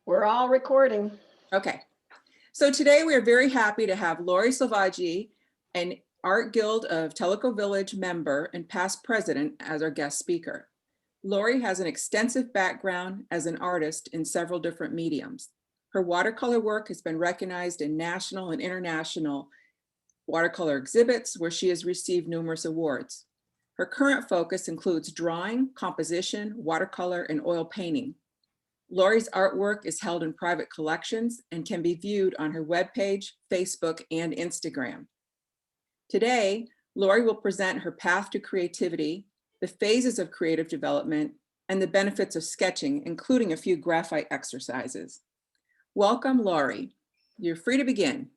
We're all recording. Okay, so today we are very happy to have Laurie Szilvagyi, an Art Guild of Tellico Village member and past president, as our guest speaker. Laurie has an extensive background as an artist in several different mediums. Her watercolor work has been recognized in national and international watercolor exhibits where she has received numerous awards. Her current focus includes drawing, composition, watercolor, and oil painting. Laurie's artwork is held in private collections and can be viewed on her webpage, Facebook, and Instagram. Today, Laurie will present her path to creativity, the phases of creative development, and the benefits of sketching, including a few graphite exercises. Welcome, Laurie. You're free to begin.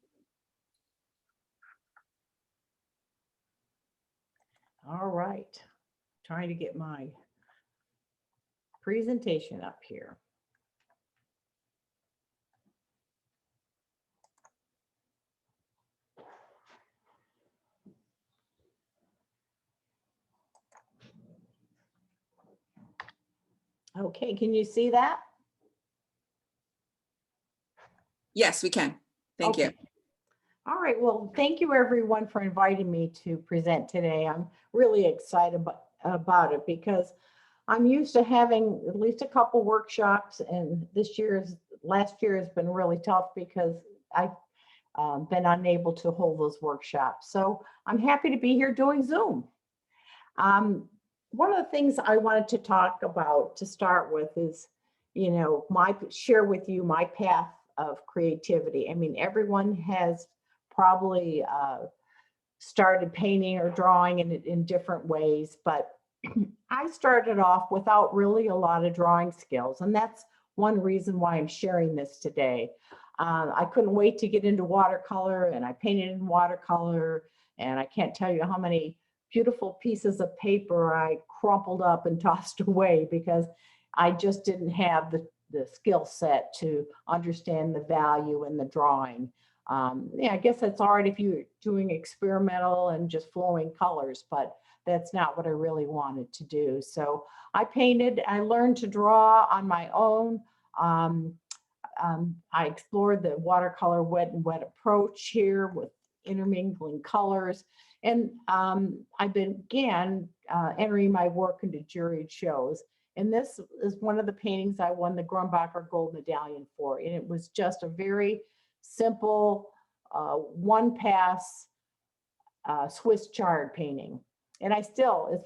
All right, trying to get my presentation up here. Okay, can you see that? Yes, we can. Thank you. All right, well, thank you everyone for inviting me to present today. I'm really excited about it because I'm used to having at least a couple workshops, and last year has been really tough because I've been unable to hold those workshops. So I'm happy to be here doing Zoom. One of the things I wanted to talk about to start with is, share with you my path of creativity. I mean, everyone has probably started painting or drawing in different ways, but I started off without really a lot of drawing skills, and that's one reason why I'm sharing this today. I couldn't wait to get into watercolor, and I painted in watercolor, and I can't tell you how many beautiful pieces of paper I crumpled up and tossed away because I just didn't have the skill set to understand the value in the drawing. I guess that's all right if you're doing experimental and just flowing colors, but that's not what I really wanted to do. So I learned to draw on my own. I explored the watercolor wet and wet approach here with intermingling colors. And I began entering my work into juried shows. And this is one of the paintings I won the Grumbacher Gold Medallion for. And it was just a very simple one pass Swiss chard painting. And it's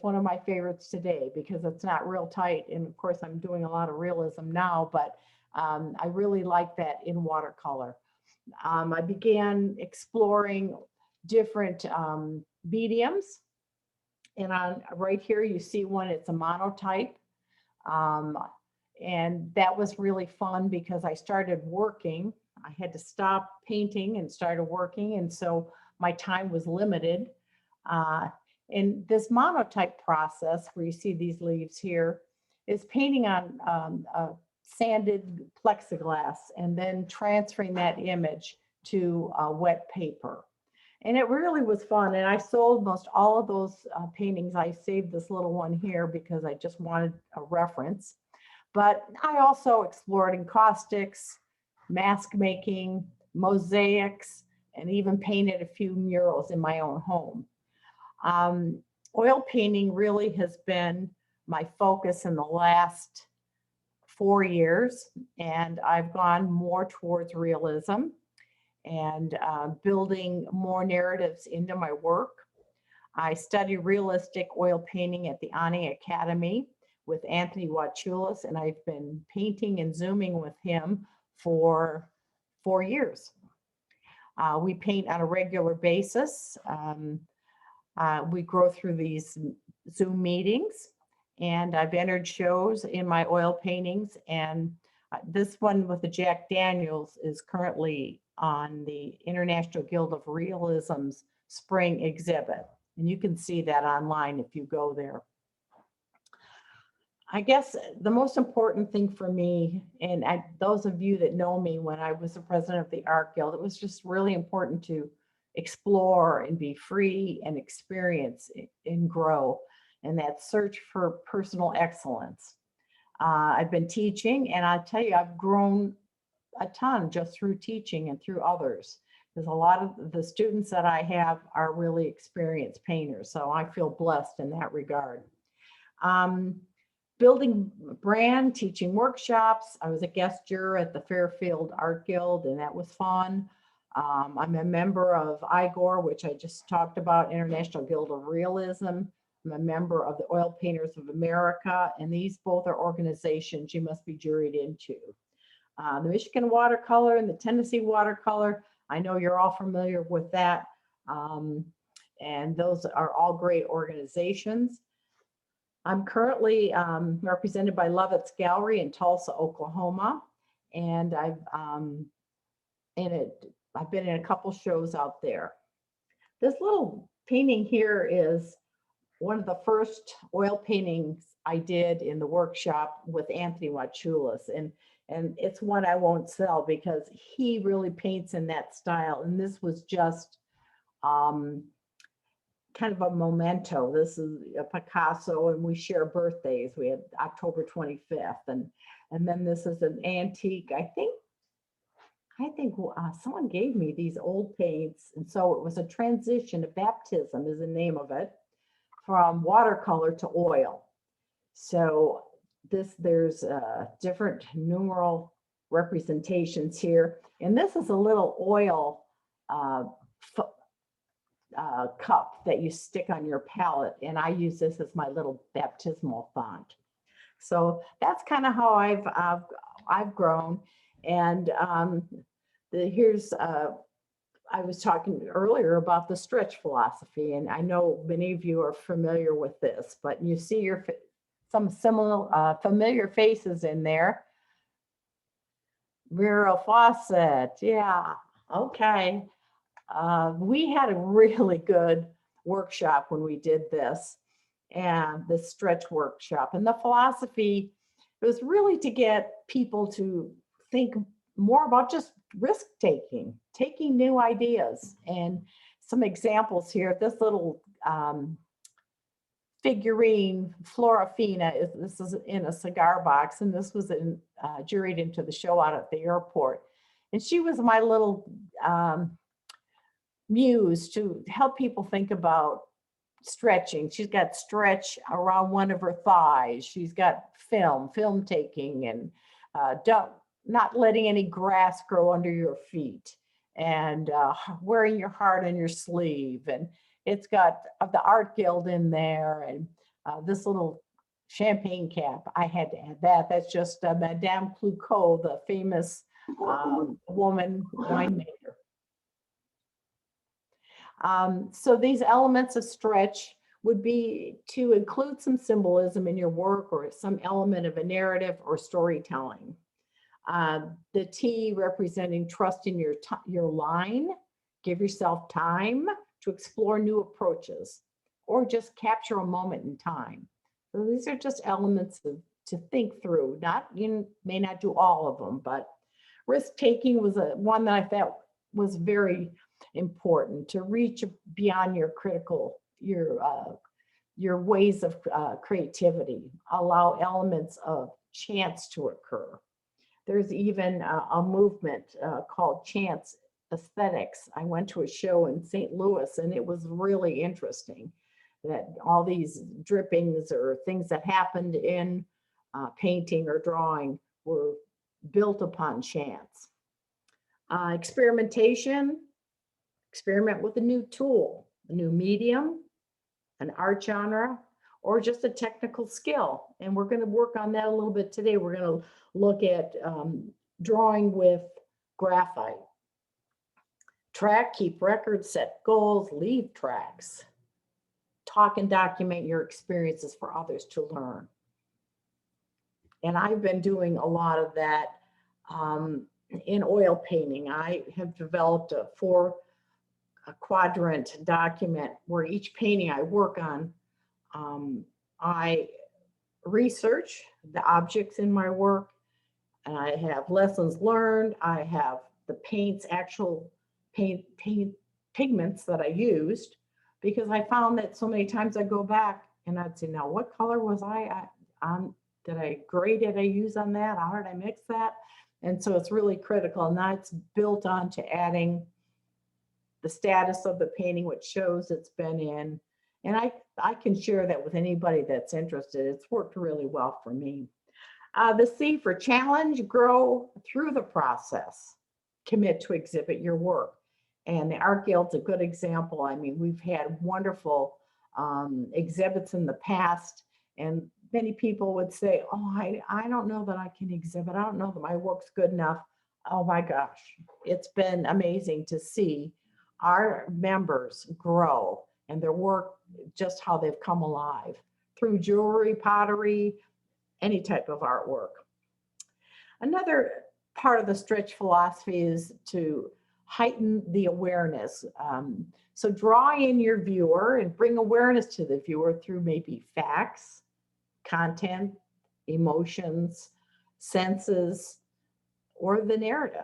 one of my favorites today because it's not real tight. And of course, I'm doing a lot of realism now, but I really like that in watercolor. I began exploring different mediums. And right here, you see one, it's a monotype. And that was really fun because I started working. I had to stop painting and started working. And so my time was limited. And this monotype process where you see these leaves here is painting on sanded plexiglass and then transferring that image to wet paper. And it really was fun. And I sold most all of those paintings. I saved this little one here because I just wanted a reference. But I also explored encaustics, mask making, mosaics, and even painted a few murals in my own home. Oil painting really has been my focus in the last 4 years, and I've gone more towards realism and building more narratives into my work. I study realistic oil painting at the Ani Academy with Anthony Wachulis, and I've been painting and Zooming with him for 4 years. We paint on a regular basis. We go through these Zoom meetings, and I've entered shows in my oil paintings, and this one with the Jack Daniels is currently on the International Guild of Realism's spring exhibit. And you can see that online if you go there. I guess the most important thing for me, and those of you that know me when I was the president of the Art Guild, it was just really important to explore and be free and experience and grow, and that search for personal excellence. I've been teaching, and I tell you, I've grown a ton just through teaching and through others. Because a lot of the students that I have are really experienced painters, so I feel blessed in that regard. Building brand, teaching workshops. I was a guest juror at the Fairfield Art Guild, and that was fun. I'm a member of IGOR, which I just talked about, International Guild of Realism. I'm a member of the Oil Painters of America, and these both are organizations you must be juried into. The Michigan Watercolor and the Tennessee Watercolor, I know you're all familiar with that. And those are all great organizations. I'm currently represented by Lovett's Gallery in Tulsa, Oklahoma. And I've been in a couple shows out there. This little painting here is one of the first oil paintings I did in the workshop with Anthony Wachulis. And it's one I won't sell because he really paints in that style. And this was just kind of a memento. This is a Picasso, and we share birthdays. We had October 25th, and then this is an antique. I think someone gave me these old paints, and so it was a transition. A baptism is the name of it, from watercolor to oil. So there's different numeral representations here, and this is a little oil cup that you stick on your palette, and I use this as my little baptismal font. So that's kind of how I've grown. And here's I was talking earlier about the stretch philosophy, and I know many of you are familiar with this, but you see some similar familiar faces in there. Muriel Fawcett, yeah, okay. We had a really good workshop when we did this, and the stretch workshop. And the philosophy was really to get people to think more about just risk taking new ideas. And some examples here, this little figurine, Florafina, this is in a cigar box, and this was juried into the show out at the airport. And she was my little muse to help people think about stretching. She's got stretch around one of her thighs. She's got film taking, and not letting any grass grow under your feet, and wearing your heart on your sleeve. And it's got the Art Guild in there, and this little champagne cap. I had to add that. That's just Madame Clouquot, the famous woman winemaker. So these elements of stretch would be to include some symbolism in your work, or some element of a narrative or storytelling. The T representing trust in your line. Give yourself time to explore new approaches, or just capture a moment in time. So these are just elements to think through. You may not do all of them, but risk taking was one that I thought was very important, to reach beyond your your ways of creativity. Allow elements of chance to occur. There's even a movement called chance aesthetics. I went to a show in St. Louis, and it was really interesting that all these drippings or things that happened in painting or drawing were built upon chance. Experimentation. Experiment with a new tool, a new medium, an art genre, or just a technical skill. And we're going to work on that a little bit today. We're going to look at drawing with graphite. Track, keep records, set goals, leave tracks. Talk and document your experiences for others to learn. And I've been doing a lot of that in oil painting. I have developed a quadrant document where each painting I work on, I research the objects in my work, and I have lessons learned. I have the actual paint pigments that I used, because I found that so many times I go back and I'd say, now what color was I on? Did I use on that? How did I mix that? And so it's really critical, and that's built onto adding the status of the painting, which shows it's been in. And I can share that with anybody that's interested. It's worked really well for me. The C for challenge, grow through the process, commit to exhibit your work. And the Art Guild's a good example. I mean, we've had wonderful exhibits in the past, and many people would say, oh, I don't know that I can exhibit. I don't know that my work's good enough. Oh my gosh, it's been amazing to see our members grow and their work, just how they've come alive through jewelry, pottery, any type of artwork. Another part of the stretch philosophy is to heighten the awareness. So draw in your viewer and bring awareness to the viewer through maybe facts, content, emotions, senses, or the narrative.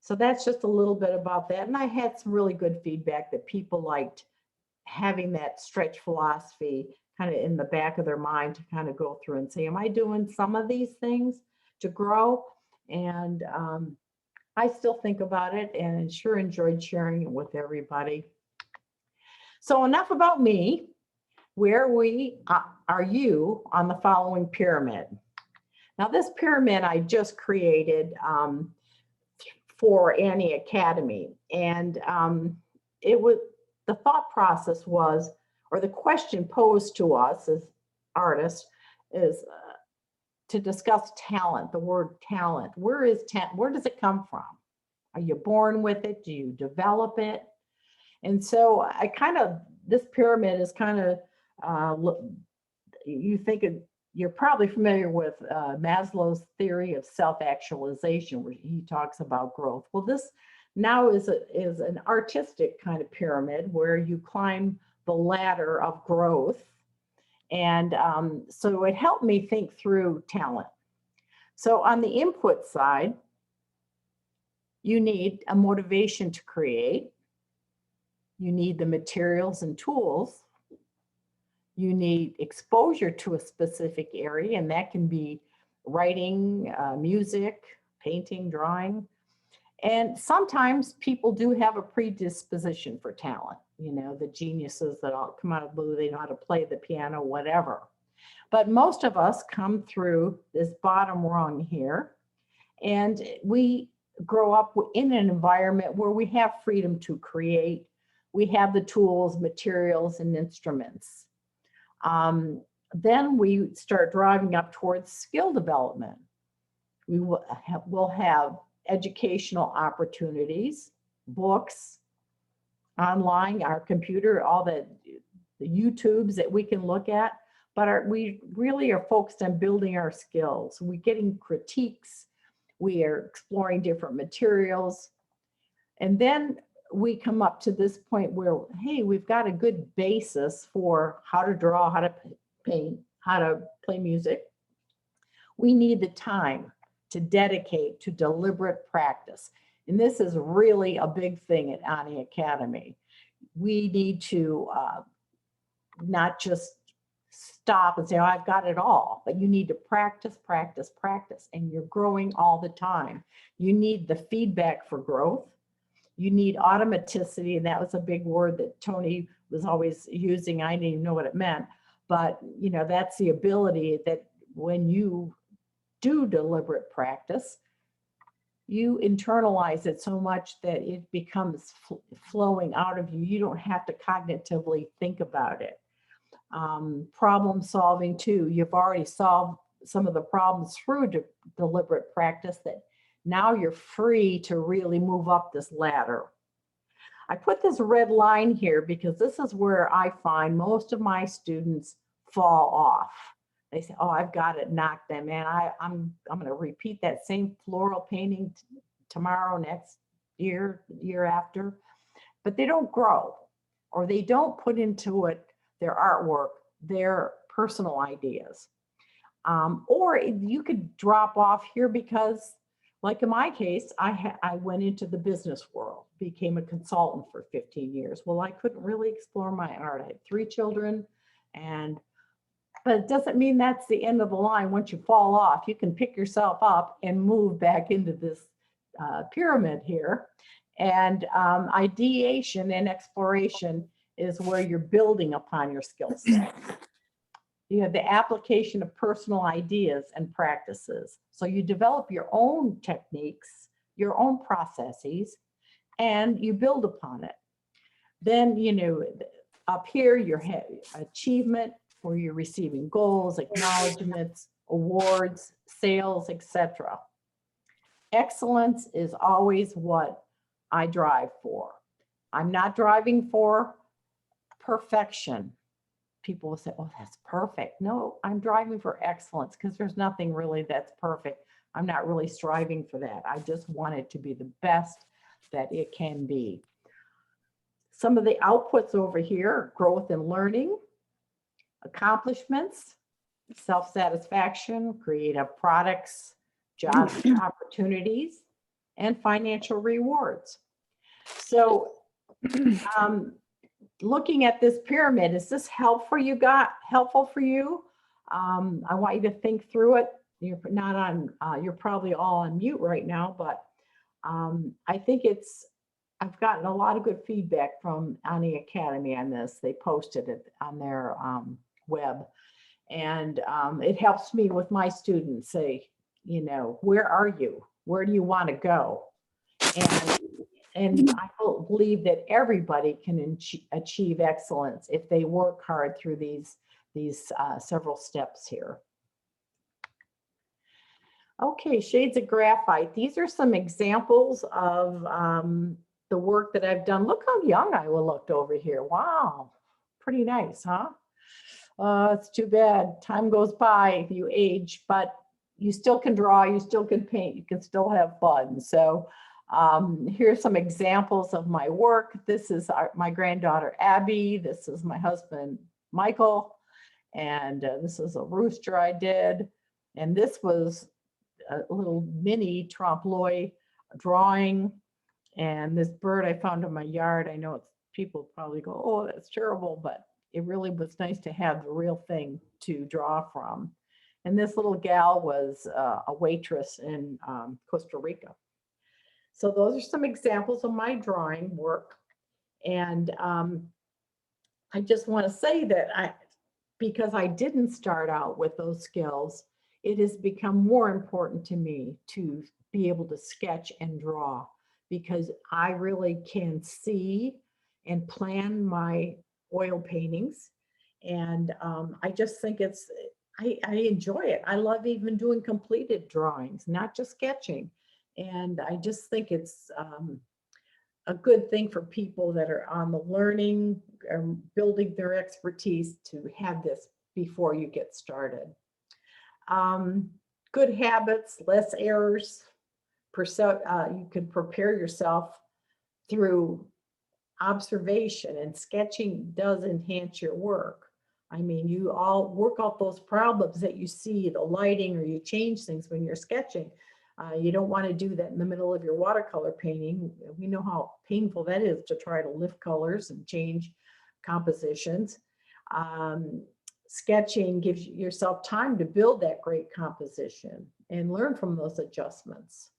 So that's just a little bit about that. And I had some really good feedback that people liked having that stretch philosophy kind of in the back of their mind to kind of go through and say, am I doing some of these things to grow? And I still think about it and sure enjoyed sharing it with everybody. So enough about me. Where are you on the following pyramid? Now this pyramid I just created for Annie Academy. And the thought process was, or the question posed to us as artists is to discuss talent, the word talent. Where does it come from? Are you born with it? Do you develop it? And so this pyramid is kind of, you're probably familiar with Maslow's theory of self-actualization, where he talks about growth. Well, this now is an artistic kind of pyramid where you climb the ladder of growth. And so it helped me think through talent. So on the input side, you need a motivation to create. You need the materials and tools. You need exposure to a specific area, and that can be writing, music, painting, drawing. And sometimes people do have a predisposition for talent, the geniuses that all come out of blue, they know how to play the piano, whatever. But most of us come through this bottom rung here, and we grow up in an environment where we have freedom to create. We have the tools, materials, and instruments. Then we start driving up towards skill development. We will have educational opportunities, books, online, our computer, all the YouTubes that we can look at, but we really are focused on building our skills. We're getting critiques, we are exploring different materials, and then we come up to this point where, hey, we've got a good basis for how to draw, how to paint, how to play music. We need the time to dedicate to deliberate practice. And this is really a big thing at Annie Academy. We need to not just stop and say, oh, I've got it all, but you need to practice, practice, practice, and you're growing all the time. You need the feedback for growth. You need automaticity, and that was a big word that Tony was always using. I didn't even know what it meant, but that's the ability that when you do deliberate practice, you internalize it so much that it becomes flowing out of you. You don't have to cognitively think about it. Problem solving too. You've already solved some of the problems through deliberate practice that now you're free to really move up this ladder. I put this red line here because this is where I find most of my students fall off. They say, oh, I've got it knocked down, man. I'm going to repeat that same floral painting tomorrow, next year, year after. But they don't grow, or they don't put into it their artwork, their personal ideas. Or you could drop off here because, like in my case, I went into the business world, became a consultant for 15 years. Well, I couldn't really explore my art. I had 3 children, and But it doesn't mean that's the end of the line. Once you fall off, you can pick yourself up and move back into this pyramid here. And ideation and exploration is where you're building upon your skill set. You have the application of personal ideas and practices. So you develop your own techniques, your own processes, and you build upon it. Then, you know, up here, your achievement, where you're receiving goals, acknowledgements, awards, sales, etc. Excellence is always what I drive for. I'm not driving for perfection. People will say, oh, that's perfect. No, I'm driving for excellence because there's nothing really that's perfect. I'm not really striving for that. I just want it to be the best that it can be. Some of the outputs over here, growth and learning, accomplishments, self-satisfaction, creative products, job opportunities, and financial rewards. So looking at this pyramid, is this helpful for you? I want you to think through it. You're not on, you're probably all on mute right now, but I think I've gotten a lot of good feedback from Ani Academy on this. They posted it on their web. And it helps me with my students say, you know, where are you? Where do you want to go? And I believe that everybody can achieve excellence if they work hard through these several steps here. Okay, shades of graphite. These are some examples of the work that I've done. Look how young I looked over here. Wow, pretty nice, huh? It's too bad. Time goes by, you age, but you still can draw, you still can paint, you can still have fun. So here's some examples of my work. This is my granddaughter, Abby. This is my husband, Michael. And this is a rooster I did. And this was a little mini trompe-l'oeil drawing. And this bird I found in my yard. I know people probably go, oh, that's terrible, but it really was nice to have the real thing to draw from. And this little gal was a waitress in Costa Rica. So those are some examples of my drawing work. And I just want to say that because I didn't start out with those skills, it has become more important to me to be able to sketch and draw, because I really can see and plan my oil paintings. And I just think I enjoy it. I love even doing completed drawings, not just sketching. And I just think it's a good thing for people that are on the learning or building their expertise to have this before you get started. Good habits, less errors. You can prepare yourself through observation, and sketching does enhance your work. I mean, you all work out those problems that you see, the lighting, or you change things when you're sketching. You don't want to do that in the middle of your watercolor painting. We know how painful that is to try to lift colors and change compositions. Sketching gives yourself time to build that great composition and learn from those adjustments.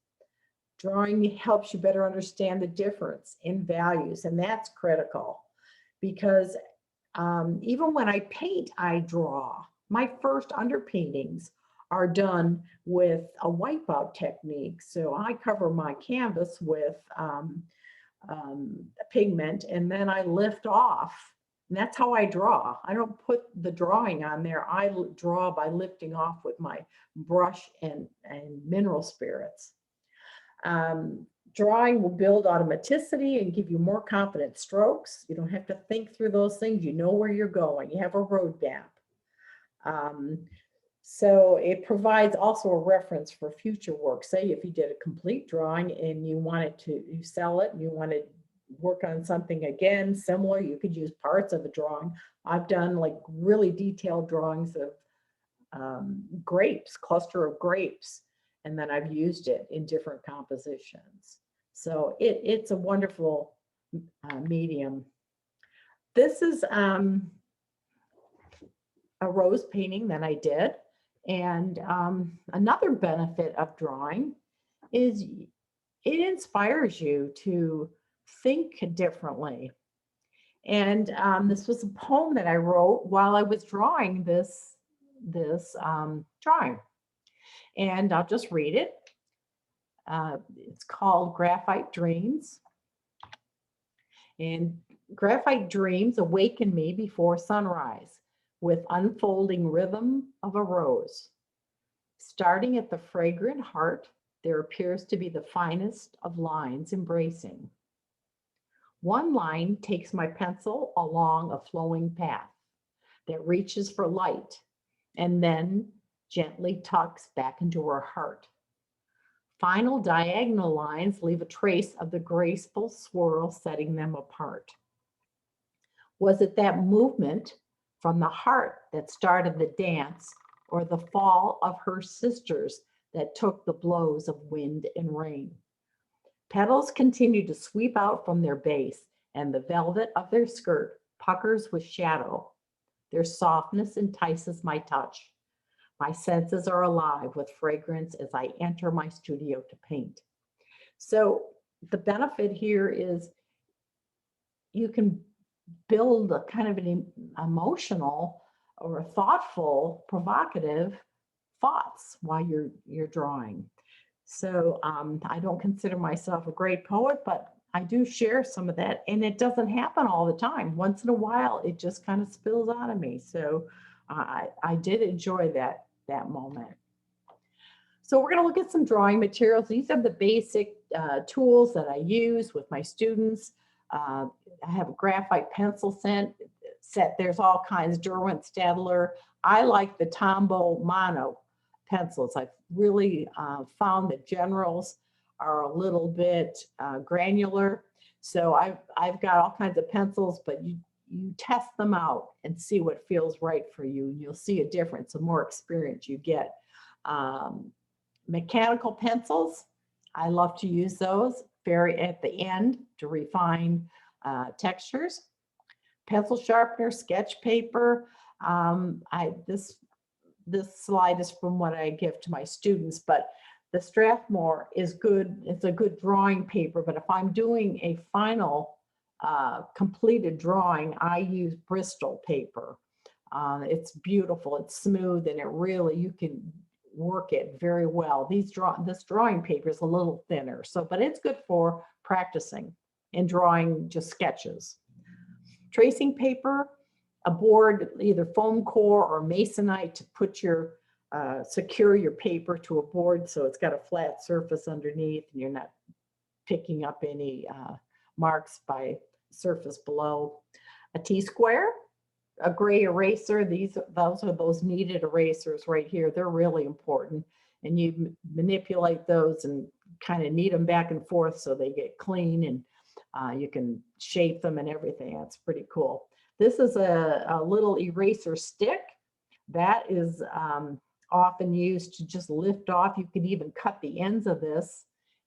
Drawing helps you better understand the difference in values, and that's critical, because even when I paint, I draw. My first underpaintings are done with a wipeout technique. So I cover my canvas with pigment, and then I lift off. And that's how I draw. I don't put the drawing on there. I draw by lifting off with my brush and mineral spirits. Drawing will build automaticity and give you more confident strokes. You don't have to think through those things. You know where you're going. You have a roadmap. So it provides also a reference for future work. Say if you did a complete drawing and you wanted to sell it and you want to work on something again similar, you could use parts of a drawing. I've done like really detailed drawings of grapes, cluster of grapes, and then I've used it in different compositions. So it's a wonderful medium. This is a rose painting that I did. And another benefit of drawing is it inspires you to think differently. And this was a poem that I wrote while I was drawing this drawing. And I'll just read it. It's called Graphite Dreams. And graphite dreams awaken me before sunrise with unfolding rhythm of a rose. Starting at the fragrant heart, there appears to be the finest of lines embracing. One line takes my pencil along a flowing path that reaches for light and then gently tucks back into her heart. Final diagonal lines leave a trace of the graceful swirl setting them apart. Was it that movement from the heart that started the dance, or the fall of her sisters that took the blows of wind and rain? Petals continue to sweep out from their base, and the velvet of their skirt puckers with shadow. Their softness entices my touch. My senses are alive with fragrance as I enter my studio to paint. So the benefit here is you can build a kind of an emotional or thoughtful, provocative thoughts while you're drawing. So I don't consider myself a great poet, but I do share some of that, and it doesn't happen all the time. Once in a while, it just kind of spills out of me. So I did enjoy that moment. So we're going to look at some drawing materials. These are the basic tools that I use with my students. I have a graphite pencil set. There's all kinds, Derwent, Stadler. I like the Tombow Mono pencils. I've really found that generals are a little bit granular. So I've got all kinds of pencils, but you test them out and see what feels right for you. You'll see a difference the more experience you get. Mechanical pencils, I love to use those very at the end to refine textures. Pencil sharpener, sketch paper. This slide is from what I give to my students, but the Strathmore is good. It's a good drawing paper, but if I'm doing a final completed drawing, I use Bristol paper. It's beautiful, it's smooth, and you can work it very well. This drawing paper is a little thinner, but it's good for practicing and drawing just sketches. Tracing paper, a board, either foam core or masonite to put secure your paper to a board so it's got a flat surface underneath and you're not picking up any marks by surface below. A T-square, a gray eraser. Those are those kneaded erasers right here. They're really important, and you manipulate those and kind of knead them back and forth so they get clean, and you can shape them and everything. That's pretty cool. This is a little eraser stick that is often used to just lift off. You can even cut the ends of this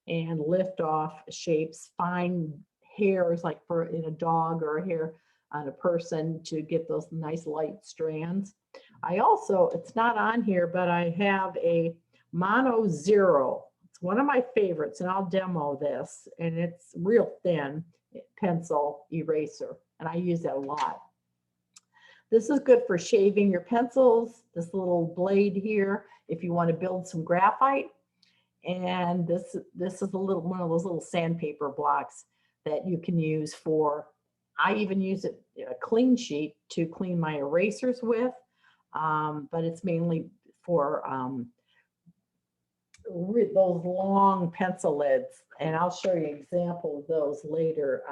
and lift off shapes, fine hairs like in a dog or a hair on a person to get those nice light strands. I also, it's not on here, but I have a Mono Zero. It's one of my favorites, and I'll demo this, and it's real thin pencil eraser, and I use that a lot. This is good for shaving your pencils, this little blade here, if you want to build some graphite. And this is one of those little sandpaper blocks that you can use I even use a clean sheet to clean my erasers with, but it's mainly for those long pencil lids. And I'll show you an example of those later.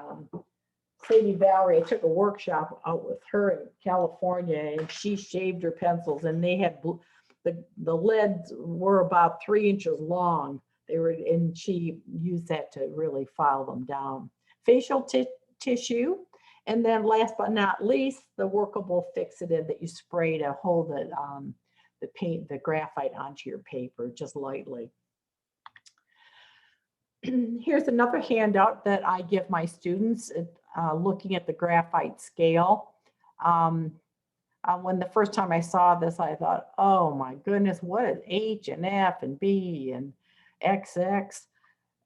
Sadie Valerie, I took a workshop out with her in California, and she shaved her pencils, and they had the lids were about 3 inches long. And she used that to really file them down. Facial tissue, and then last but not least, the workable fixative that you spray to hold the graphite onto your paper just lightly. Here's another handout that I give my students looking at the graphite scale. When the first time I saw this, I thought, oh my goodness, what is H and F and B and XX?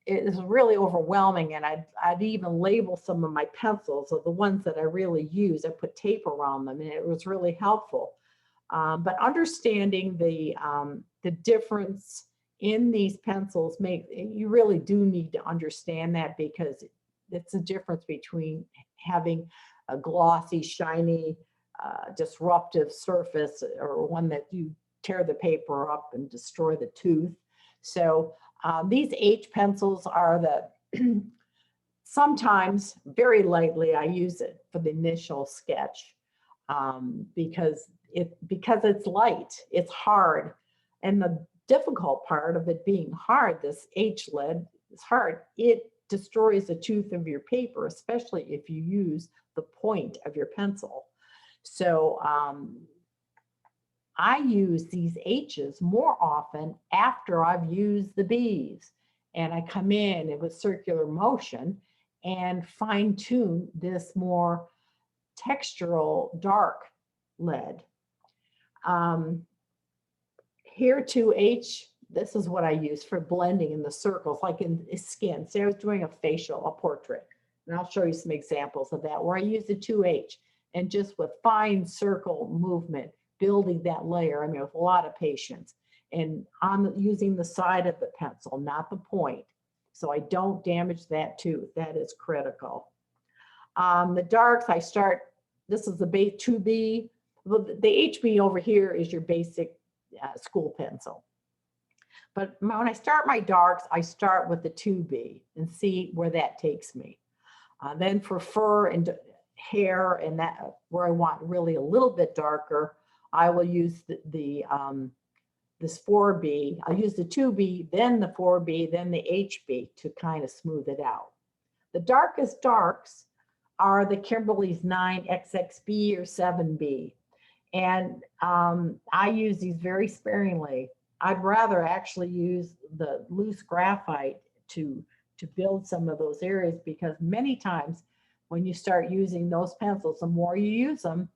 It is really overwhelming. And I'd even label some of my pencils, or the ones that I really use. I put tape around them, and it was really helpful. But understanding the difference in these pencils, you really do need to understand that, because it's a difference between having a glossy, shiny, disruptive surface, or one that you tear the paper up and destroy the tooth. So these H pencils are the, sometimes very lightly I use it for the initial sketch, because it's light, it's hard. And the difficult part of it being hard, this H lead is hard. It destroys the tooth of your paper, especially if you use the point of your pencil. So I use these H's more often after I've used the B's, and I come in with circular motion and fine tune this more textural dark lead. Here to H, this is what I use for blending in the circles, like in skin. Say I was doing a facial, a portrait, and I'll show you some examples of that, where I use the 2H, and just with fine circle movement, building that layer, I mean, with a lot of patience. And I'm using the side of the pencil, not the point, so I don't damage that tooth. That is critical. The darks, I start, this is the base 2B. The HB over here is your basic school pencil. But when I start my darks, I start with the 2B and see where that takes me. Then for fur and hair, and that where I want really a little bit darker, I will use this 4B. I'll use the 2B, then the 4B, then the HB to kind of smooth it out. The darkest darks are the Kimberly's 9XXB or 7B. And I use these very sparingly. I'd rather actually use the loose graphite to build some of those areas, because many times when you start using those pencils, the more you use them,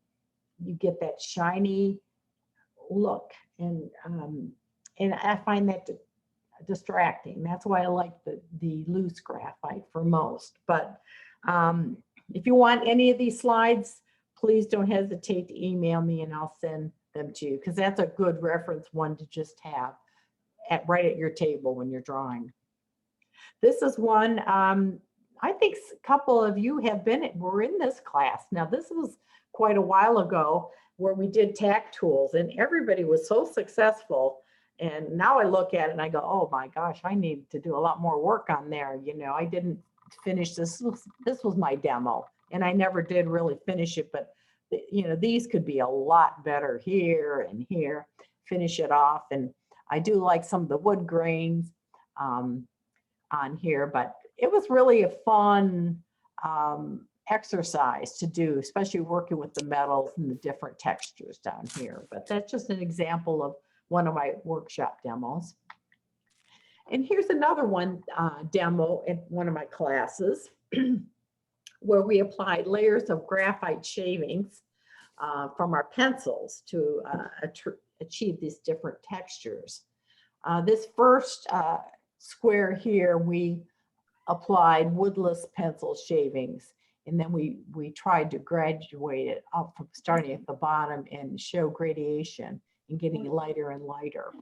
you get that shiny look. And I find that distracting. That's why I like the loose graphite for most. But if you want any of these slides, please don't hesitate to email me and I'll send them to you, because that's a good reference one to just have right at your table when you're drawing. This is one, I think a couple of you were in this class. Now, this was quite a while ago, where we did tack tools, and everybody was so successful. And now I look at it and I go, oh my gosh, I need to do a lot more work on there. You know, I didn't finish this. This was my demo, and I never did really finish it, but you know, these could be a lot better here and here, finish it off. And I do like some of the wood grains on here, but it was really a fun exercise to do, especially working with the metals and the different textures down here. But that's just an example of one of my workshop demos. And here's another one demo in one of my classes where we applied layers of graphite shavings from our pencils to achieve these different textures. This first square here, we applied woodless pencil shavings, and then we tried to graduate it up from starting at the bottom and show gradation and getting lighter and lighter.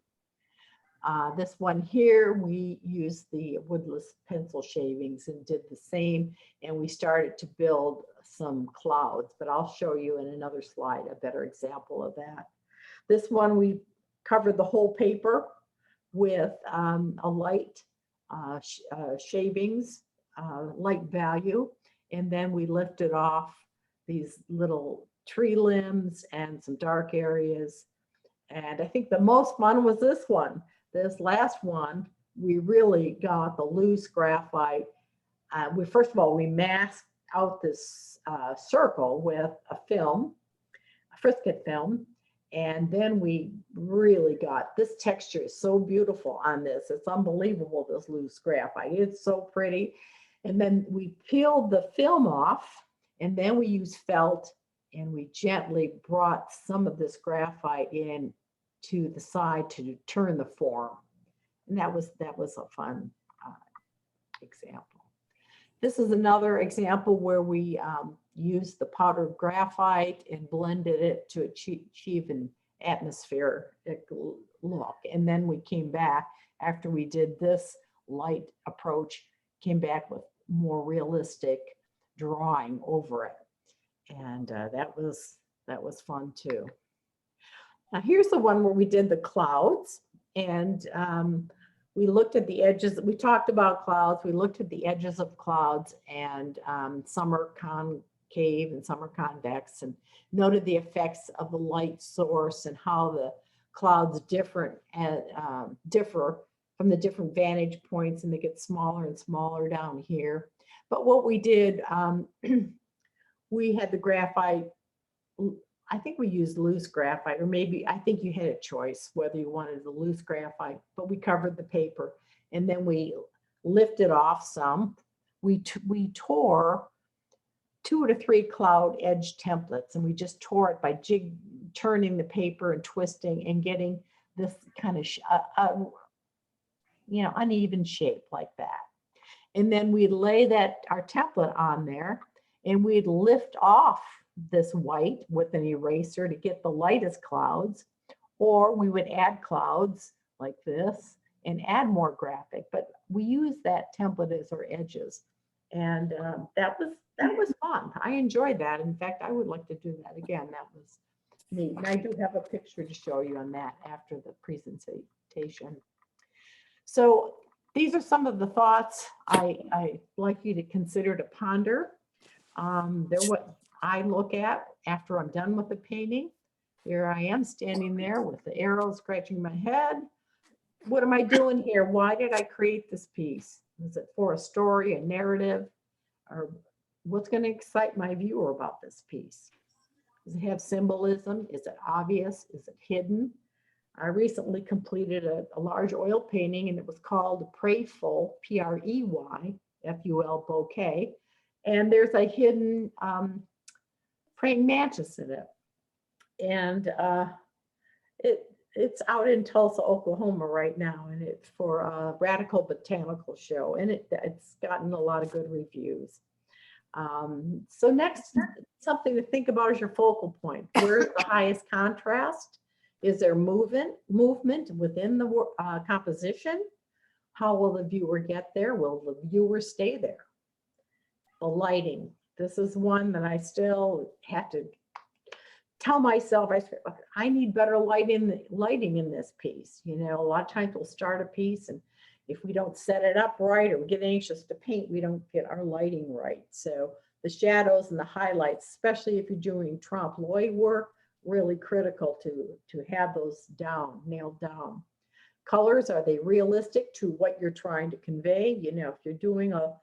This one here, we used the woodless pencil shavings and did the same, and we started to build some clouds, but I'll show you in another slide a better example of that. This one, we covered the whole paper with a light shavings, light value, and then we lifted off these little tree limbs and some dark areas. And I think the most fun was this one. This last one, we really got the loose graphite. First of all, we masked out this circle with a film, a Frisket film, and then we really got, this texture is so beautiful on this. It's unbelievable, this loose graphite. It's so pretty. And then we peeled the film off, and then we used felt and we gently brought some of this graphite in to the side to turn the form. And that was a fun example. This is another example where we used the powdered graphite and blended it to achieve an atmospheric look. And then we came back after we did this light approach, came back with more realistic drawing over it. And that was fun too. Now here's the one where we did the clouds, and we looked at the edges. We talked about clouds. We looked at the edges of clouds, and some are concave and some are convex, and noted the effects of the light source and how the clouds differ from the different vantage points, and they get smaller and smaller down here. But what we did, we had the graphite. I think we used loose graphite, or maybe I think you had a choice whether you wanted the loose graphite, but we covered the paper and then we lifted off some. We tore 2 to 3 cloud edge templates, and we just tore it by turning the paper and twisting and getting this kind of uneven shape like that. And then we'd lay our template on there, and we'd lift off this white with an eraser to get the lightest clouds, or we would add clouds like this and add more graphic, but we use that template as our edges. And that was fun. I enjoyed that. In fact, I would like to do that again. That was neat. And I do have a picture to show you on that after the presentation. So these are some of the thoughts I like you to consider to ponder. They're what I look at after I'm done with the painting. Here I am standing there with the arrow scratching my head. What am I doing here? Why did I create this piece? Is it for a story, a narrative, or what's going to excite my viewer about this piece? Does it have symbolism? Is it obvious? Is it hidden? I recently completed a large oil painting, and it was called Prayful, P-R-E-Y-F-U-L bouquet. And there's a hidden praying mantis in it. And it's out in Tulsa, Oklahoma right now, and it's for a radical botanical show, and it's gotten a lot of good reviews. So next, something to think about is your focal point. Where's the highest contrast? Is there movement within the composition? How will the viewer get there? Will the viewer stay there? The lighting. This is one that I still have to tell myself, I need better lighting in this piece. You know, a lot of times we'll start a piece, and if we don't set it up right or we get anxious to paint, we don't get our lighting right. So the shadows and the highlights, especially if you're doing trompe l'oeil work, really critical to have those nailed down. Colors, are they realistic to what you're trying to convey? You know, if you're doing a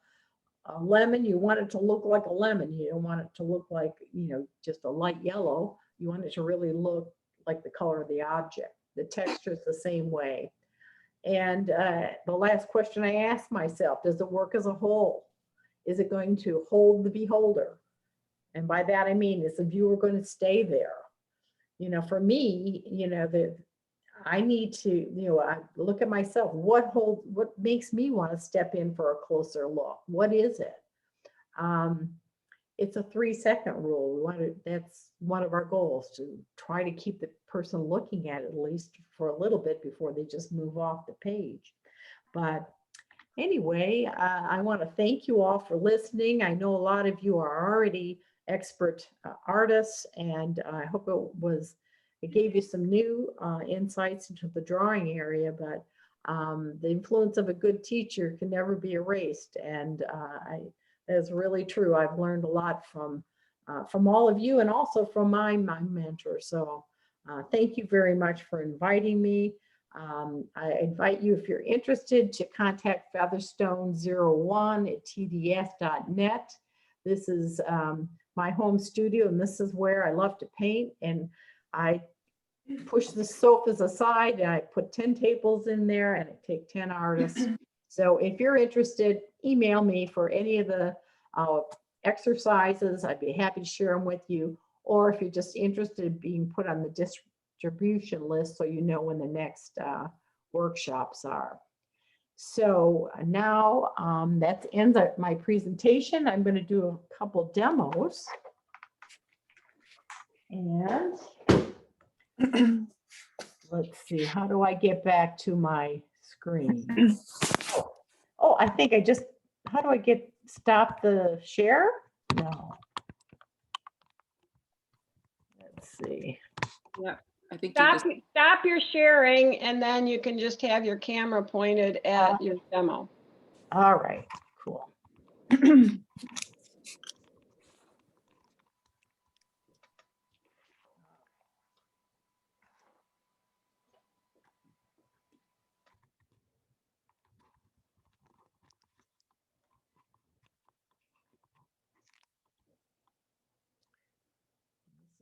lemon, you want it to look like a lemon. You don't want it to look like, just a light yellow. You want it to really look like the color of the object. The texture is the same way. And the last question I asked myself, does it work as a whole? Is it going to hold the beholder? And by that, I mean, is the viewer going to stay there? For me, I need to, I look at myself, what makes me want to step in for a closer look? What is it? It's a 3-second rule. That's one of our goals, to try to keep the person looking at least for a little bit before they just move off the page. But anyway, I want to thank you all for listening. I know a lot of you are already expert artists, and I hope it gave you some new insights into the drawing area, but the influence of a good teacher can never be erased. And that's really true. I've learned a lot from all of you, and also from my mentor. So thank you very much for inviting me. I invite you, if you're interested, to contact featherstone01@tds.net. This is my home studio, and this is where I love to paint. And I push the sofas aside, and I put 10 tables in there, and I take 10 artists. So if you're interested, email me for any of the exercises. I'd be happy to share them with you. or if you're just interested in being put on the distribution list so you know when the next workshops are. So now that ends my presentation. I'm going to do a couple demos. And let's see, how do I get back to my screen? Oh, I think how do I stop the share? No. Let's see. Yeah, I think you just, Stop your sharing, and then you can just have your camera pointed at your demo. All right, cool. This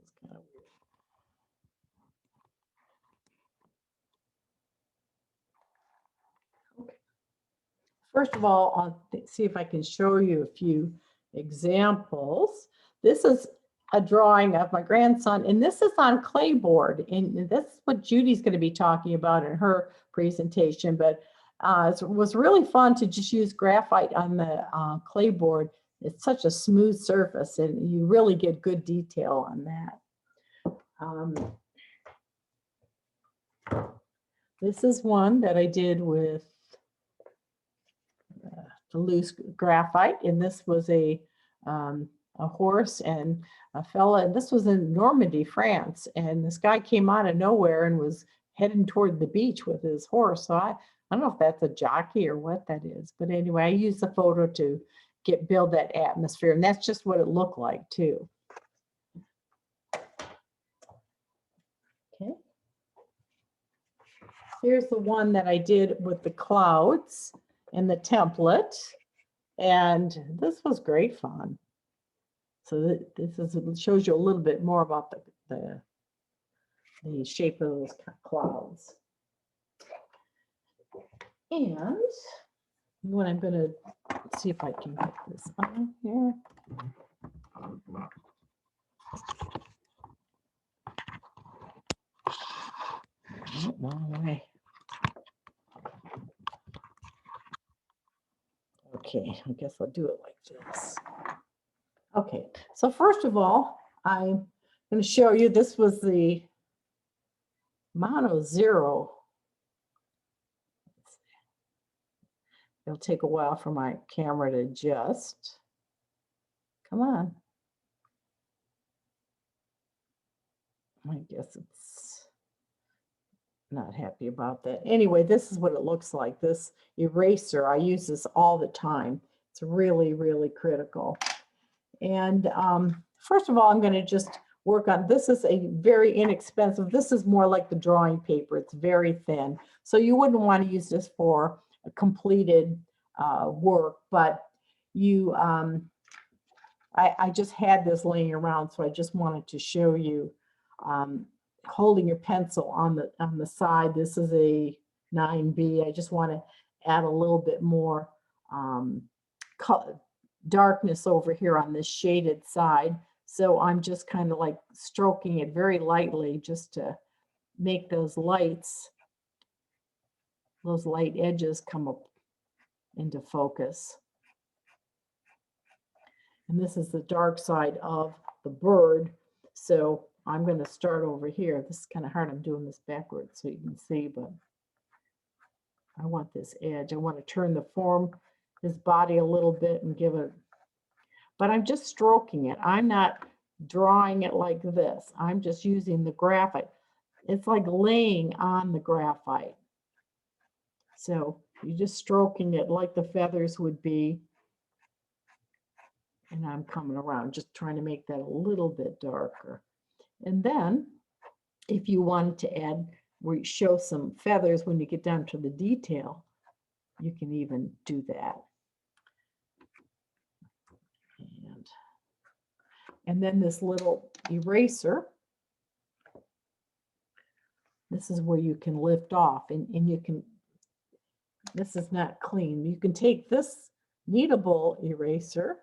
is kind of weird. Okay. First of all, I'll see if I can show you a few examples. This is a drawing of my grandson, and this is on clapboard, and that's what Judy's going to be talking about in her presentation. But it was really fun to just use graphite on the clapboard. It's such a smooth surface, and you really get good detail on that. This is one that I did with the loose graphite, and this was a horse and a fella, and this was in Normandy, France, and this guy came out of nowhere and was heading toward the beach with his horse. So I don't know if that's a jockey or what that is, but anyway, I used the photo to build that atmosphere, and that's just what it looked like too. Okay. Here's the one that I did with the clouds and the template, and this was great fun. So this shows you a little bit more about the shape of those clouds. And what I'm going to see if I can get this on here. Oh, wrong way. Okay, I guess I'll do it like this. Okay, so first of all, I'm going to show you, this was the Mono Zero. It'll take a while for my camera to adjust. Come on. I guess it's not happy about that. Anyway, this is what it looks like. This eraser, I use this all the time. It's really, really critical. And first of all, I'm going to just work on, this is a very inexpensive, this is more like the drawing paper. It's very thin. So you wouldn't want to use this for a completed work, but you, I just had this laying around, so I just wanted to show you holding your pencil on the side. This is a 9B. I just want to add a little bit more darkness over here on this shaded side. So I'm just kind of like stroking it very lightly just to make those lights, those light edges come up into focus. And this is the dark side of the bird. So I'm going to start over here. This is kind of hard. I'm doing this backwards so you can see, but I want this edge. I want to turn the form, his body a little bit and give it, but I'm just stroking it. I'm not drawing it like this. I'm just using the graphite. It's like laying on the graphite. So you're just stroking it like the feathers would be. And I'm coming around, just trying to make that a little bit darker. And then if you wanted to add, where you show some feathers when you get down to the detail, you can even do that. And then this little eraser, this is where you can lift off, and you can, this is not clean. You can take this kneadable eraser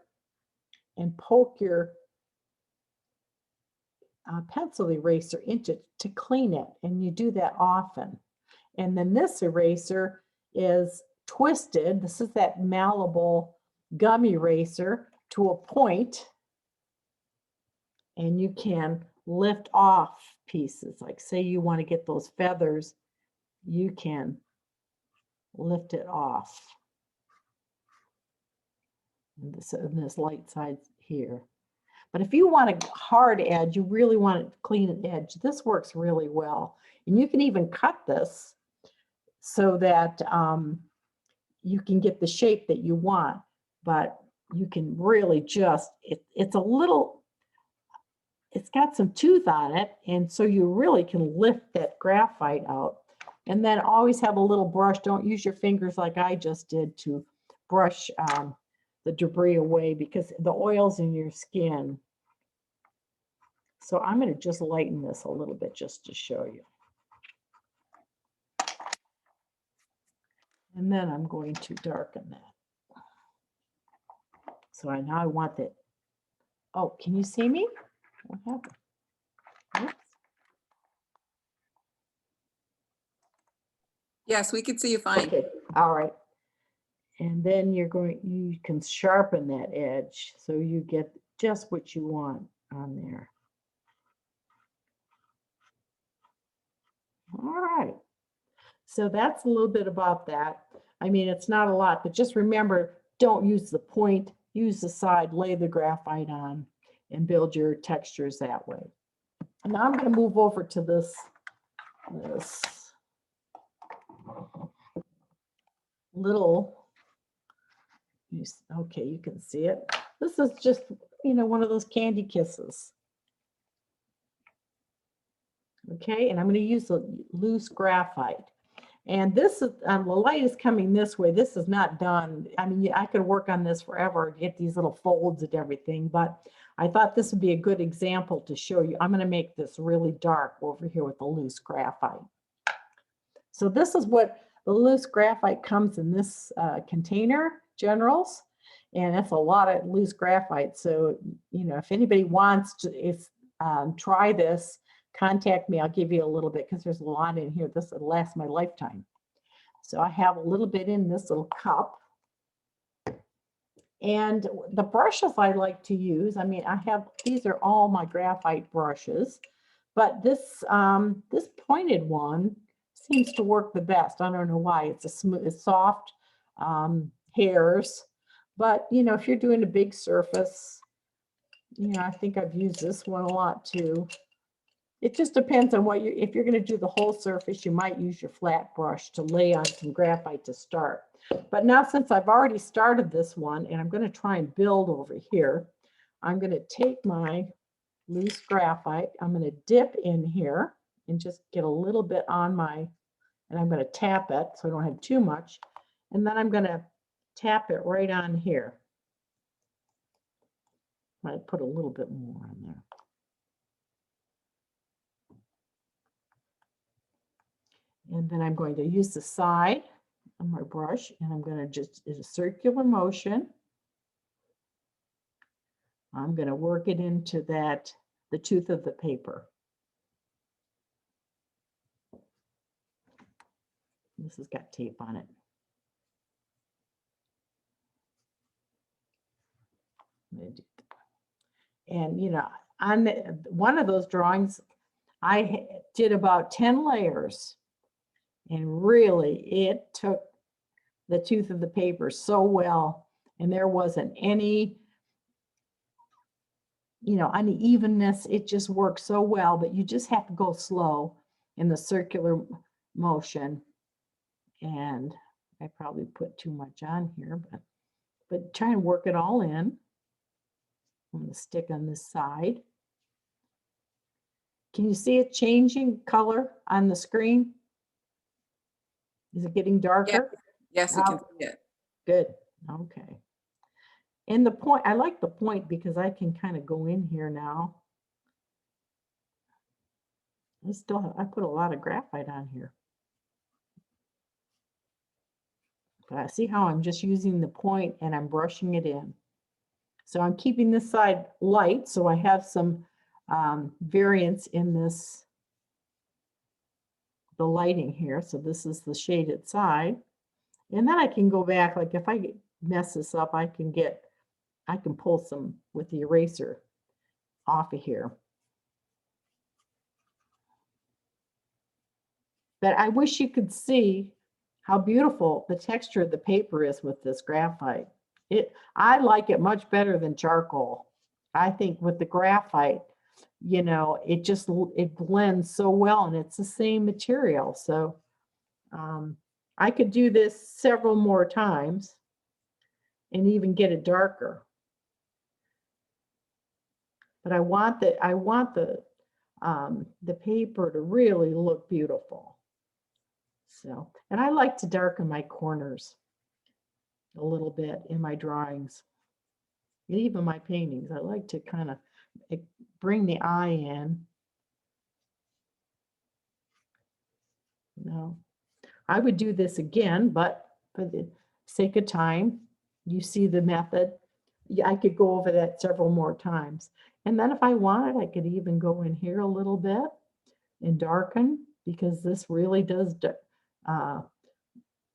and poke your pencil eraser into it to clean it, and you do that often. And then this eraser is twisted. This is that malleable gum eraser to a point, and you can lift off pieces. Like say you want to get those feathers, you can lift it off. And this light side here. But if you want a hard edge, you really want a clean edge, this works really well. And you can even cut this so that you can get the shape that you want, but you can really just, it's a little, it's got some tooth on it, and so you really can lift that graphite out. And then always have a little brush. Don't use your fingers like I just did to brush the debris away, because the oil's in your skin. So I'm going to just lighten this a little bit just to show you. And then I'm going to darken that. So now I want that. Oh, can you see me? What happened? Oops. Yes, we can see you fine. Okay, all right. And then you can sharpen that edge so you get just what you want on there. All right. So that's a little bit about that. I mean, it's not a lot, but just remember, don't use the point, use the side, lay the graphite on, and build your textures that way. And now I'm going to move over to this little, okay, you can see it. This is just, one of those candy kisses. Okay, and I'm going to use a loose graphite. And this is, the light is coming this way. This is not done. I mean, I could work on this forever, get these little folds and everything, but I thought this would be a good example to show you. I'm going to make this really dark over here with the loose graphite. So this is what the loose graphite comes in this container, Generals, and that's a lot of loose graphite. So, if anybody wants to try this, contact me. I'll give you a little bit because there's a lot in here. This will last my lifetime. So I have a little bit in this little cup. And the brushes I like to use, I mean, these are all my graphite brushes, but this this pointed one seems to work the best. I don't know why. It's soft hairs, but if you're doing a big surface, I think I've used this one a lot too. It just depends on if you're going to do the whole surface, you might use your flat brush to lay on some graphite to start. But now, since I've already started this one and I'm going to try and build over here, I'm going to take my loose graphite. I'm going to dip in here and just get a little bit on and I'm going to tap it so I don't have too much. And then I'm going to tap it right on here. I might put a little bit more on there. And then I'm going to use the side of my brush, and I'm going to just, in a circular motion, I'm going to work it into the tooth of the paper. This has got tape on it. And, on one of those drawings, I did about 10 layers. And really, it took the tooth of the paper so well, and there wasn't any, unevenness. It just worked so well, but you just have to go slow in the circular motion. And I probably put too much on here, but try and work it all in. I'm going to stick on this side. Can you see it changing color on the screen? Is it getting darker? Yes, we can see it. Good. Okay. And the point, I like the point because I can kind of go in here now. I put a lot of graphite on here. But I see how I'm just using the point and I'm brushing it in. So I'm keeping this side light so I have some variance in this, the lighting here. So this is the shaded side. And then I can go back, like if I mess this up, I can pull some with the eraser off of here. But I wish you could see how beautiful the texture of the paper is with this graphite. I like it much better than charcoal. I think with the graphite, you know, it blends so well, and it's the same material. So I could do this several more times and even get it darker. But I want the paper to really look beautiful. So, and I like to darken my corners a little bit in my drawings, even my paintings. I like to kind of bring the eye in. No, I would do this again, but for the sake of time, you see the method. Yeah, I could go over that several more times. And then if I wanted, I could even go in here a little bit and darken, because this really does,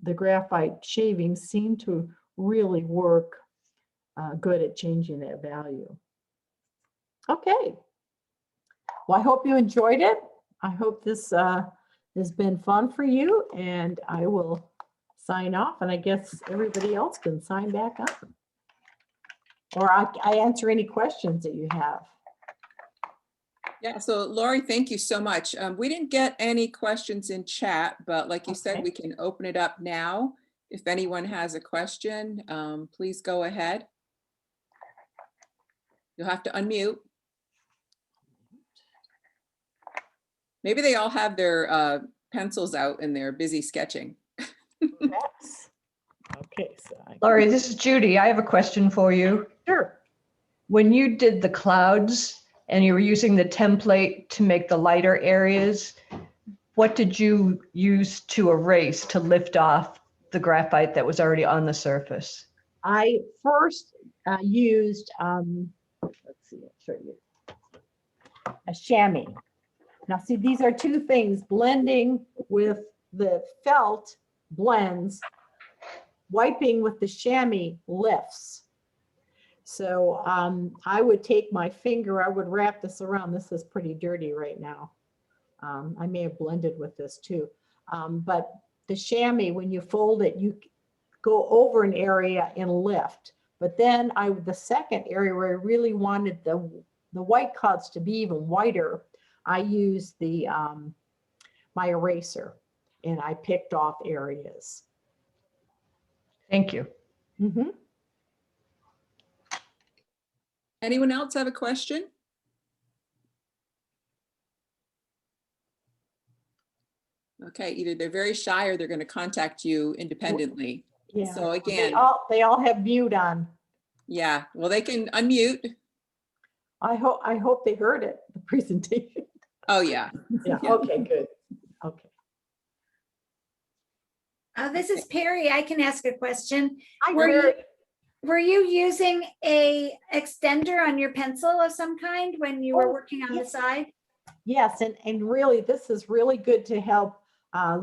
the graphite shavings seem to really work good at changing that value. Okay. Well, I hope you enjoyed it. I hope this has been fun for you, and I will sign off, and I guess everybody else can sign back up. Or I answer any questions that you have. Yeah, so Laurie, thank you so much. We didn't get any questions in chat, but like you said, Okay. we can open it up now. If anyone has a question, please go ahead. You'll have to unmute. Maybe they all have their pencils out and they're busy sketching. Perhaps. Okay, so Laurie, this is Judy. I have a question for you. sure. When you did the clouds and you were using the template to make the lighter areas, what did you use to erase, to lift off the graphite that was already on the surface? I first used, let's see, I'll show you, a chamois. Now see, these are two things, blending with the felt blends, wiping with the chamois lifts. So I would take my finger, I would wrap this around. This is pretty dirty right now. I may have blended with this too. But the chamois, when you fold it, you go over an area and lift. But then the second area where I really wanted the white cuts to be even whiter, I used my eraser, and I picked off areas. Thank you. Mm-hmm. Anyone else have a question? Okay, either they're very shy or they're going to contact you independently. Yeah. So again, They all have mute on. yeah, well, they can unmute. I hope they heard it, the presentation. Oh, yeah. Yeah, Yeah. okay, good. Okay. This is Perry. I can ask a question. Hi, Were you- Gary. Were you using a extender on your pencil of some kind when you were working on the side? Yes, and really, this is really good to help.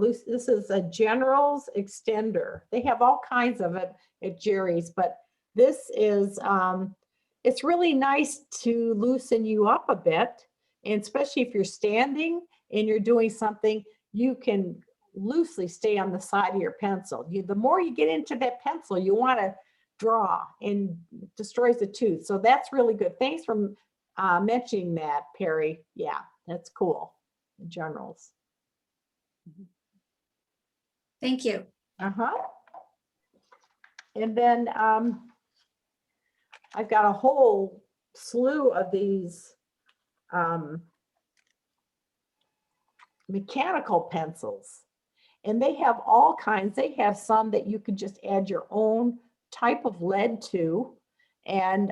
This is a General's extender. They have all kinds of it at Jerry's, but this is, it's really nice to loosen you up a bit. And especially if you're standing and you're doing something, you can loosely stay on the side of your pencil. The more you get into that pencil, you want to draw, and it destroys the tooth. So that's really good. Thanks for mentioning that, Perry. Yeah, that's cool. The Generals. Thank you. Uh-huh. And then I've got a whole slew of these mechanical pencils, and they have all kinds. They have some that you could just add your own type of lead to, and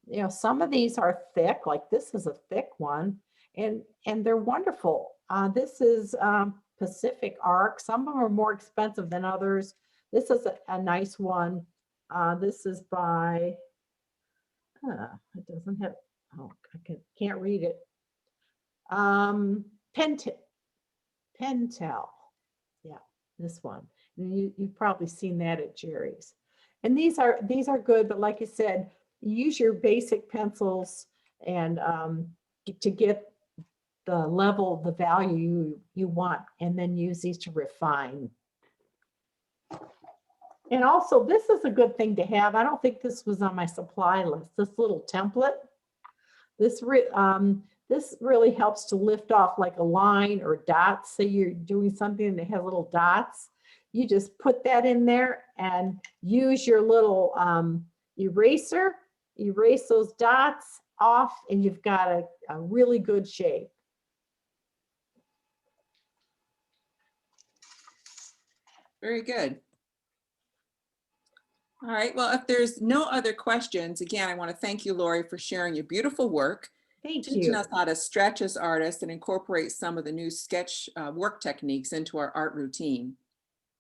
you know, some of these are thick, like this is a thick one, and they're wonderful. This is Pacific Arc. Some of them are more expensive than others. This is a nice one. This is by, it doesn't have, oh, can't read it. Pentel. Yeah, this one. And you've probably seen that at Jerry's. And these are good, but like you said, use your basic pencils and to get the level, the value you want, and then use these to refine. And also, this is a good thing to have. I don't think this was on my supply list, this little template. This really helps to lift off like a line or dots. Say you're doing something that has little dots. You just put that in there and use your little eraser, erase those dots off, and you've got a really good shape. Very good. All right, well, if there's no other questions, again, I want to thank you, Laurie, for sharing your beautiful work, Thank teaching you. us how to stretch as artists and incorporate some of the new sketch work techniques into our art routine.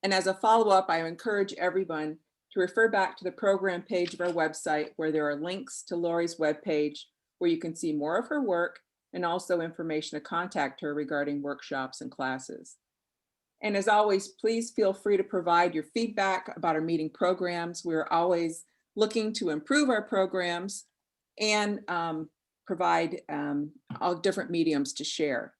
And as a follow-up, I encourage everyone to refer back to the program page of our website, where there are links to Laurie's webpage, where you can see more of her work and also information to contact her regarding workshops and classes. And as always, please feel free to provide your feedback about our meeting programs. We're always looking to improve our programs and provide all different mediums to share.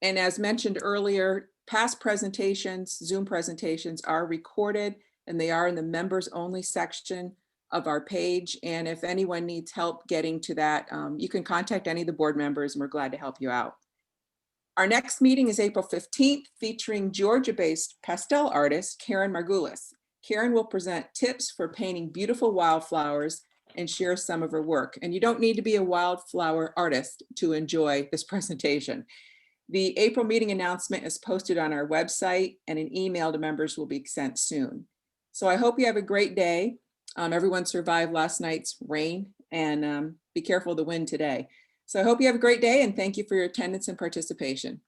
And as mentioned earlier, past presentations, Zoom presentations are recorded, and they are in the members only section of our page. And if anyone needs help getting to that, you can contact any of the board members, and we're glad to help you out. Our next meeting is April 15th, featuring Georgia-based pastel artist Karen Margulis. Karen will present tips for painting beautiful wildflowers and share some of her work. And you don't need to be a wildflower artist to enjoy this presentation. The April meeting announcement is posted on our website, and an email to members will be sent soon. So I hope you have a great day. Everyone survived last night's rain, and be careful of the wind today. So I hope you have a great day, and thank you for your attendance and participation.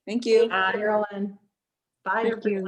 Thank you. Carolyn. Bye, Thank everyone. you.